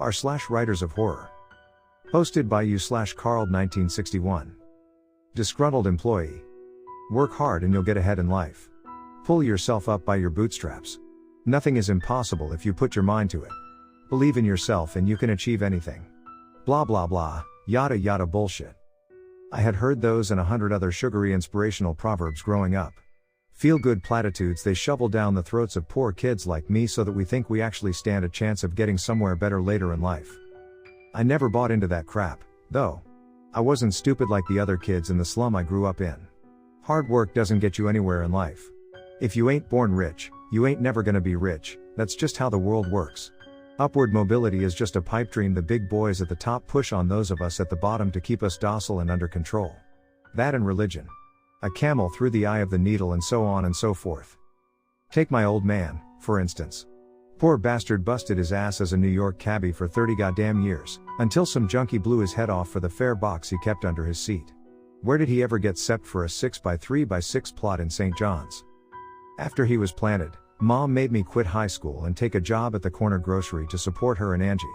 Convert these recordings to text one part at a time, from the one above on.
r/writers of horror. Hosted by you/Carl1961. Disgruntled employee. Work hard and you'll get ahead in life. Pull yourself up by your bootstraps. Nothing is impossible if you put your mind to it. Believe in yourself and you can achieve anything. Blah blah blah, yada yada bullshit. I had heard those and 100 other sugary inspirational proverbs growing up. Feel-good platitudes they shovel down the throats of poor kids like me so that we think we actually stand a chance of getting somewhere better later in life. I never bought into that crap, though. I wasn't stupid like the other kids in the slum I grew up in. Hard work doesn't get you anywhere in life. If you ain't born rich, you ain't never gonna be rich, that's just how the world works. Upward mobility is just a pipe dream the big boys at the top push on those of us at the bottom to keep us docile and under control. That and religion. A camel through the eye of the needle and so on and so forth. Take my old man, for instance. Poor bastard busted his ass as a New York cabbie for 30 goddamn years, until some junkie blew his head off for the fare box he kept under his seat. Where did he ever get cept for a 6x3x6 plot in St. John's? After he was planted, Mom made me quit high school and take a job at the corner grocery to support her and Angie.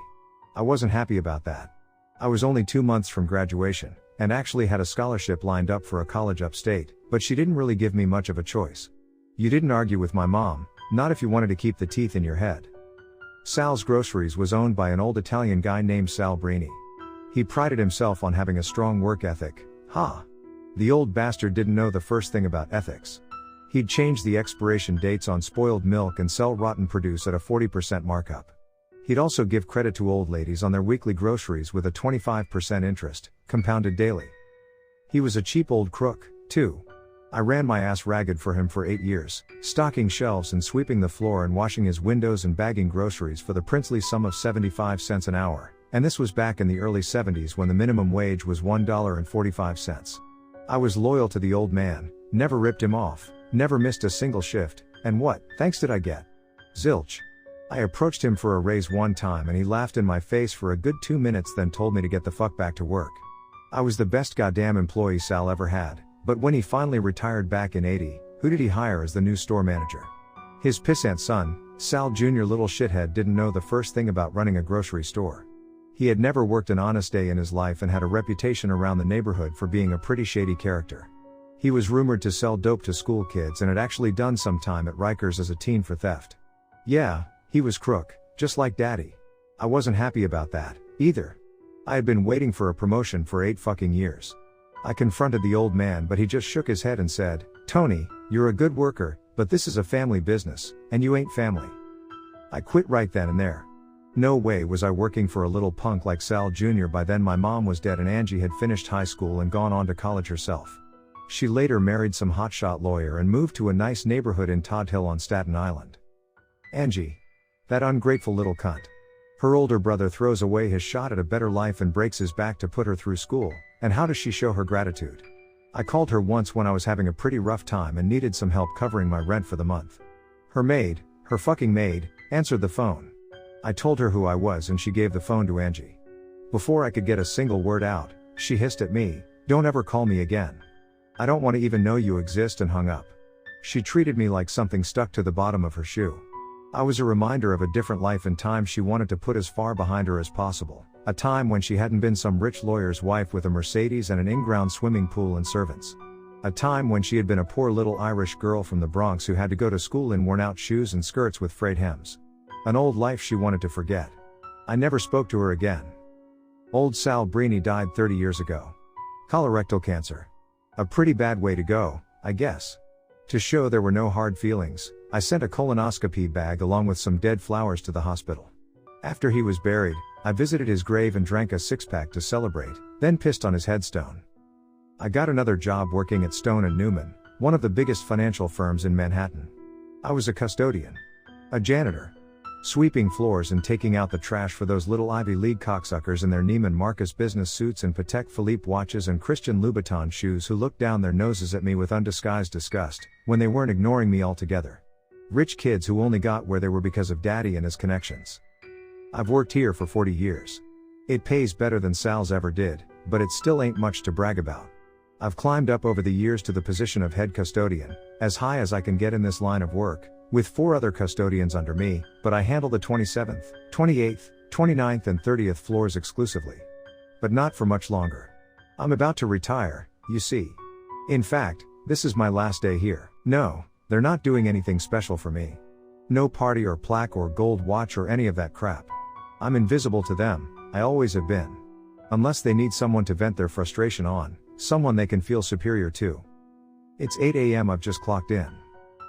I wasn't happy about that. I was only 2 months from graduation, and actually had a scholarship lined up for a college upstate, but she didn't really give me much of a choice. You didn't argue with my mom, not if you wanted to keep the teeth in your head. Sal's Groceries was owned by an old Italian guy named Sal Brini. He prided himself on having a strong work ethic. The old bastard didn't know the first thing about ethics. He'd change the expiration dates on spoiled milk and sell rotten produce at a 40% markup. He'd also give credit to old ladies on their weekly groceries with a 25% interest, compounded daily. He was a cheap old crook, too. I ran my ass ragged for him for 8 years, stocking shelves and sweeping the floor and washing his windows and bagging groceries for the princely sum of 75 cents an hour, and this was back in the early 70s when the minimum wage was $1.45. I was loyal to the old man, never ripped him off, never missed a single shift, and what thanks did I get? Zilch. I approached him for a raise one time and he laughed in my face for a good 2 minutes then told me to get the fuck back to work. I was the best goddamn employee Sal ever had, but when he finally retired back in '80, who did he hire as the new store manager? His pissant son, Sal Jr. little shithead didn't know the first thing about running a grocery store. He had never worked an honest day in his life and had a reputation around the neighborhood for being a pretty shady character. He was rumored to sell dope to school kids and had actually done some time at Rikers as a teen for theft. Yeah, he was crook, just like Daddy. I wasn't happy about that, either. I had been waiting for a promotion for 8 fucking years. I confronted the old man but he just shook his head and said, "Tony, you're a good worker, but this is a family business, and you ain't family." I quit right then and there. No way was I working for a little punk like Sal Jr. By then my mom was dead and Angie had finished high school and gone on to college herself. She later married some hotshot lawyer and moved to a nice neighborhood in Todd Hill on Staten Island. Angie. That ungrateful little cunt. Her older brother throws away his shot at a better life and breaks his back to put her through school, and how does she show her gratitude? I called her once when I was having a pretty rough time and needed some help covering my rent for the month. Her fucking maid, answered the phone. I told her who I was and she gave the phone to Angie. Before I could get a single word out, she hissed at me, "Don't ever call me again. I don't want to even know you exist," and hung up. She treated me like something stuck to the bottom of her shoe. I was a reminder of a different life and time she wanted to put as far behind her as possible, a time when she hadn't been some rich lawyer's wife with a Mercedes and an in-ground swimming pool and servants. A time when she had been a poor little Irish girl from the Bronx who had to go to school in worn-out shoes and skirts with frayed hems. An old life she wanted to forget. I never spoke to her again. Old Sal Brini died 30 years ago. Colorectal cancer. A pretty bad way to go, I guess. To show there were no hard feelings, I sent a colonoscopy bag along with some dead flowers to the hospital. After he was buried, I visited his grave and drank a six-pack to celebrate, then pissed on his headstone. I got another job working at Stone & Newman, one of the biggest financial firms in Manhattan. I was a custodian. A janitor. Sweeping floors and taking out the trash for those little Ivy League cocksuckers in their Neiman Marcus business suits and Patek Philippe watches and Christian Louboutin shoes who looked down their noses at me with undisguised disgust, when they weren't ignoring me altogether. Rich kids who only got where they were because of Daddy and his connections. I've worked here for 40 years. It pays better than Sal's ever did, but it still ain't much to brag about. I've climbed up over the years to the position of head custodian, as high as I can get in this line of work, with 4 other custodians under me, but I handle the 27th, 28th, 29th and 30th floors exclusively. But not for much longer. I'm about to retire, you see. In fact, this is my last day here. No, they're not doing anything special for me. No party or plaque or gold watch or any of that crap. I'm invisible to them, I always have been. Unless they need someone to vent their frustration on, someone they can feel superior to. It's 8 a.m. I've just clocked in.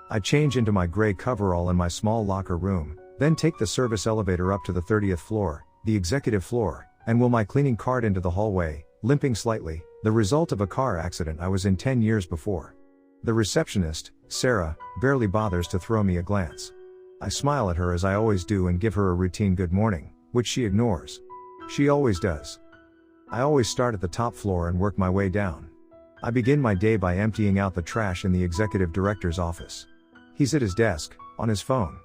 I change into my gray coverall in my small locker room, then take the service elevator up to the 30th floor, the executive floor, and wheel my cleaning cart into the hallway, limping slightly, the result of a car accident I was in 10 years before. The receptionist, Sarah, barely bothers to throw me a glance. I smile at her as I always do and give her a routine good morning, which she ignores. She always does. I always start at the top floor and work my way down. I begin my day by emptying out the trash in the executive director's office. He's at his desk, on his phone.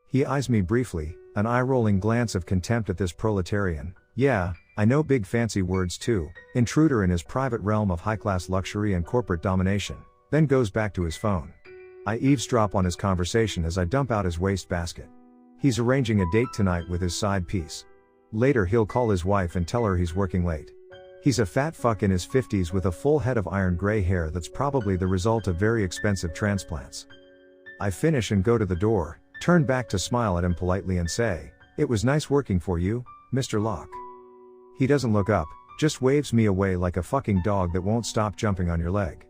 He eyes me briefly, an eye-rolling glance of contempt at this proletarian. Yeah, I know big fancy words too, intruder in his private realm of high-class luxury and corporate domination, then goes back to his phone. I eavesdrop on his conversation as I dump out his wastebasket. He's arranging a date tonight with his side piece. Later he'll call his wife and tell her he's working late. He's a fat fuck in his 50s with a full head of iron gray hair that's probably the result of very expensive transplants. I finish and go to the door, turn back to smile at him politely and say, "It was nice working for you, Mr. Locke." He doesn't look up, just waves me away like a fucking dog that won't stop jumping on your leg.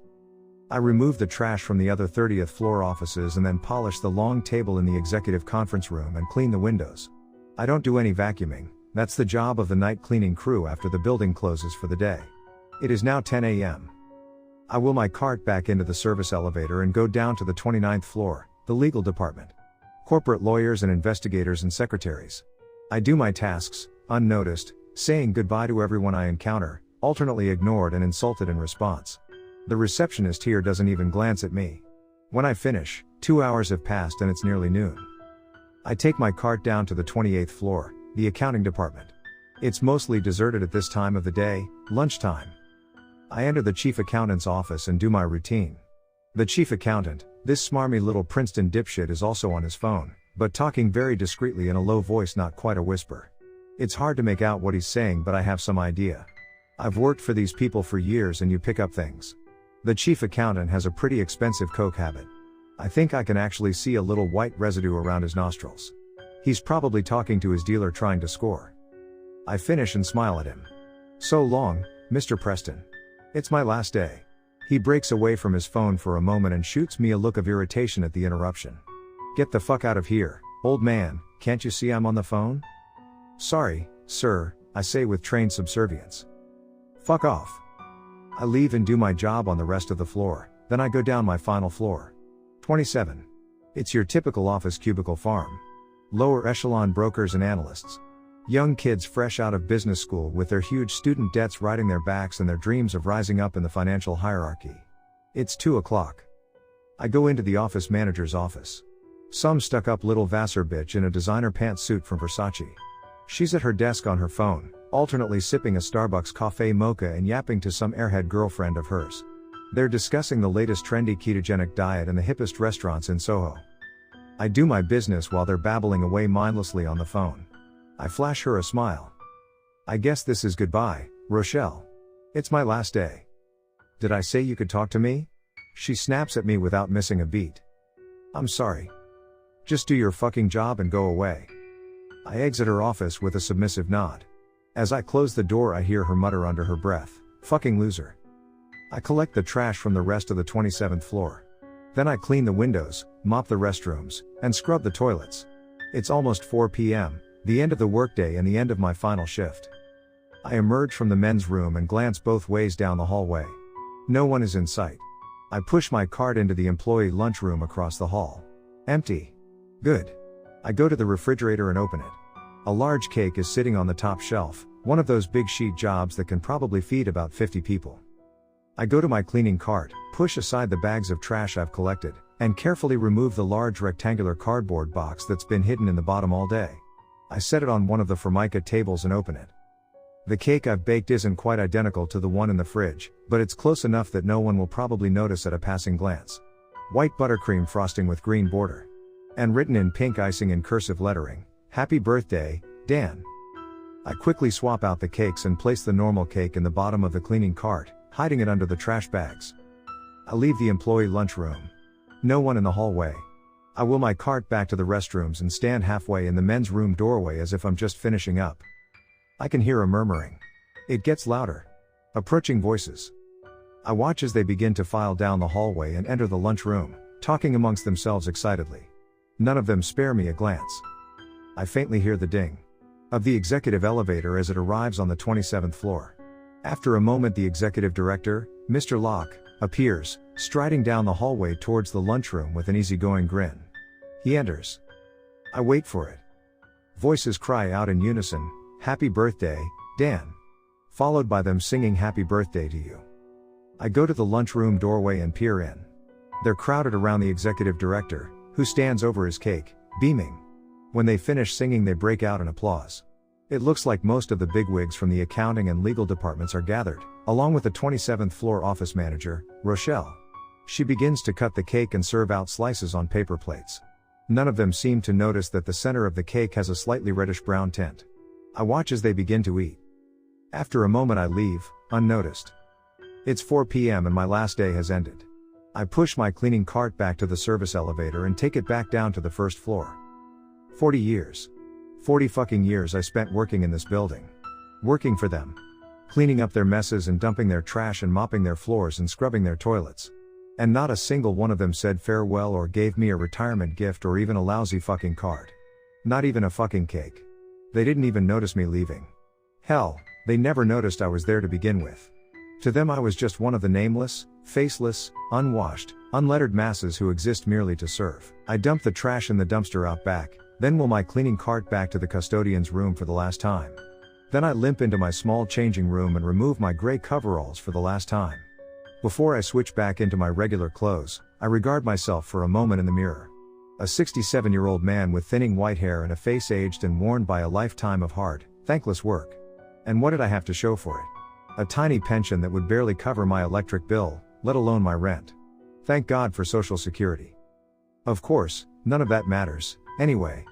I remove the trash from the other 30th floor offices and then polish the long table in the executive conference room and clean the windows. I don't do any vacuuming, that's the job of the night cleaning crew after the building closes for the day. It is now 10 a.m. I wheel my cart back into the service elevator and go down to the 29th floor, the legal department. Corporate lawyers and investigators and secretaries. I do my tasks, unnoticed, saying goodbye to everyone I encounter, alternately ignored and insulted in response. The receptionist here doesn't even glance at me. When I finish, 2 hours have passed and it's nearly noon. I take my cart down to the 28th floor, the accounting department. It's mostly deserted at this time of the day, lunchtime. I enter the chief accountant's office and do my routine. The chief accountant, this smarmy little Princeton dipshit, is also on his phone, but talking very discreetly in a low voice, not quite a whisper. It's hard to make out what he's saying, but I have some idea. I've worked for these people for years and you pick up things. The chief accountant has a pretty expensive coke habit. I think I can actually see a little white residue around his nostrils. He's probably talking to his dealer trying to score. I finish and smile at him. "So long, Mr. Preston. It's my last day." He breaks away from his phone for a moment and shoots me a look of irritation at the interruption. "Get the fuck out of here, old man, can't you see I'm on the phone?" "Sorry, sir," I say with trained subservience. "Fuck off." I leave and do my job on the rest of the floor, then I go down my final floor. 27. It's your typical office cubicle farm. Lower echelon brokers and analysts. Young kids fresh out of business school with their huge student debts riding their backs and their dreams of rising up in the financial hierarchy. It's 2 o'clock. I go into the office manager's office. Some stuck-up little Vassar bitch in a designer pantsuit from Versace. She's at her desk on her phone, alternately sipping a Starbucks coffee mocha and yapping to some airhead girlfriend of hers. They're discussing the latest trendy ketogenic diet and the hippest restaurants in Soho. I do my business while they're babbling away mindlessly on the phone. I flash her a smile. "I guess this is goodbye, Rochelle. It's my last day." "Did I say you could talk to me?" She snaps at me without missing a beat. "I'm sorry. Just do your fucking job and go away." I exit her office with a submissive nod. As I close the door, I hear her mutter under her breath, "Fucking loser." I collect the trash from the rest of the 27th floor. Then I clean the windows, mop the restrooms, and scrub the toilets. It's almost 4 p.m., the end of the workday and the end of my final shift. I emerge from the men's room and glance both ways down the hallway. No one is in sight. I push my cart into the employee lunchroom across the hall. Empty. Good. I go to the refrigerator and open it. A large cake is sitting on the top shelf, one of those big sheet jobs that can probably feed about 50 people. I go to my cleaning cart, push aside the bags of trash I've collected, and carefully remove the large rectangular cardboard box that's been hidden in the bottom all day. I set it on one of the Formica tables and open it. The cake I've baked isn't quite identical to the one in the fridge, but it's close enough that no one will probably notice at a passing glance. White buttercream frosting with green border. And written in pink icing in cursive lettering, "Happy birthday, Dan." I quickly swap out the cakes and place the normal cake in the bottom of the cleaning cart, hiding it under the trash bags. I leave the employee lunchroom. No one in the hallway. I wheel my cart back to the restrooms and stand halfway in the men's room doorway as if I'm just finishing up. I can hear a murmuring. It gets louder. Approaching voices. I watch as they begin to file down the hallway and enter the lunchroom, talking amongst themselves excitedly. None of them spare me a glance. I faintly hear the ding of the executive elevator as it arrives on the 27th floor. After a moment, the executive director, Mr. Locke, appears, striding down the hallway towards the lunchroom with an easygoing grin. He enters. I wait for it. Voices cry out in unison, "Happy birthday, Dan," followed by them singing "Happy birthday to you." I go to the lunchroom doorway and peer in. They're crowded around the executive director, who stands over his cake, beaming. When they finish singing, they break out in applause. It looks like most of the bigwigs from the accounting and legal departments are gathered, along with the 27th floor office manager, Rochelle. She begins to cut the cake and serve out slices on paper plates. None of them seem to notice that the center of the cake has a slightly reddish-brown tint. I watch as they begin to eat. After a moment, I leave, unnoticed. It's 4 p.m. and my last day has ended. I push my cleaning cart back to the service elevator and take it back down to the first floor. 40 years. 40 fucking years I spent working in this building. Working for them. Cleaning up their messes and dumping their trash and mopping their floors and scrubbing their toilets. And not a single one of them said farewell or gave me a retirement gift or even a lousy fucking card. Not even a fucking cake. They didn't even notice me leaving. Hell, they never noticed I was there to begin with. To them I was just one of the nameless, faceless, unwashed, unlettered masses who exist merely to serve. I dump the trash in the dumpster out back, then wheel my cleaning cart back to the custodian's room for the last time. Then I limp into my small changing room and remove my gray coveralls for the last time. Before I switch back into my regular clothes, I regard myself for a moment in the mirror. A 67-year-old man with thinning white hair and a face aged and worn by a lifetime of hard, thankless work. And what did I have to show for it? A tiny pension that would barely cover my electric bill, let alone my rent. Thank God for Social Security. Of course, none of that matters. Anyway,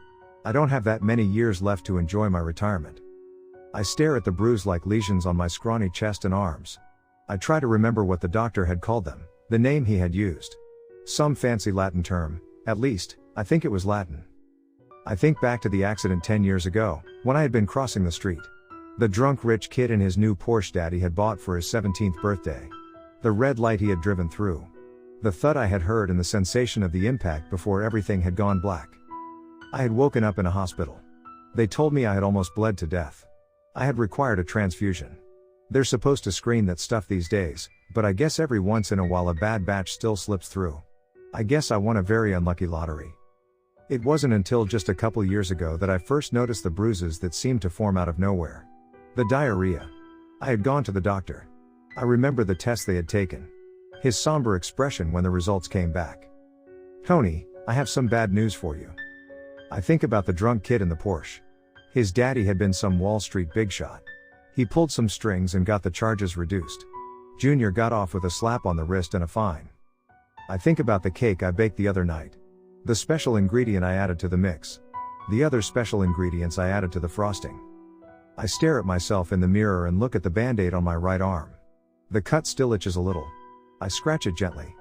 I don't have that many years left to enjoy my retirement. I stare at the bruise-like lesions on my scrawny chest and arms. I try to remember what the doctor had called them, the name he had used. Some fancy Latin term, at least, I think it was Latin. I think back to the accident 10 years ago, when I had been crossing the street. The drunk rich kid in his new Porsche Daddy had bought for his 17th birthday. The red light he had driven through. The thud I had heard and the sensation of the impact before everything had gone black. I had woken up in a hospital. They told me I had almost bled to death. I had required a transfusion. They're supposed to screen that stuff these days, but I guess every once in a while a bad batch still slips through. I guess I won a very unlucky lottery. It wasn't until just a couple years ago that I first noticed the bruises that seemed to form out of nowhere. The diarrhea. I had gone to the doctor. I remember the tests they had taken. His somber expression when the results came back. "Tony, I have some bad news for you." I think about the drunk kid in the Porsche. His daddy had been some Wall Street big shot. He pulled some strings and got the charges reduced. Junior got off with a slap on the wrist and a fine. I think about the cake I baked the other night. The special ingredient I added to the mix. The other special ingredients I added to the frosting. I stare at myself in the mirror and look at the band-aid on my right arm. The cut still itches a little. I scratch it gently.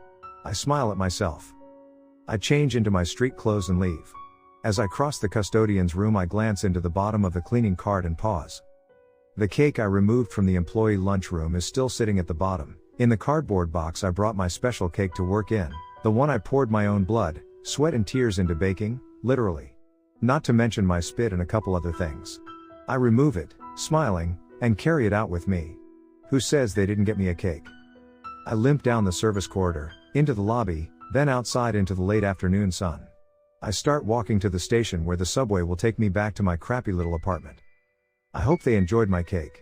I smile at myself. I change into my street clothes and leave. As I cross the custodian's room, I glance into the bottom of the cleaning cart and pause. The cake I removed from the employee lunchroom is still sitting at the bottom, in the cardboard box I brought my special cake to work in, the one I poured my own blood, sweat and tears into baking, literally. Not to mention my spit and a couple other things. I remove it, smiling, and carry it out with me. Who says they didn't get me a cake? I limp down the service corridor, into the lobby, then outside into the late afternoon sun. I start walking to the station where the subway will take me back to my crappy little apartment. I hope they enjoyed my cake.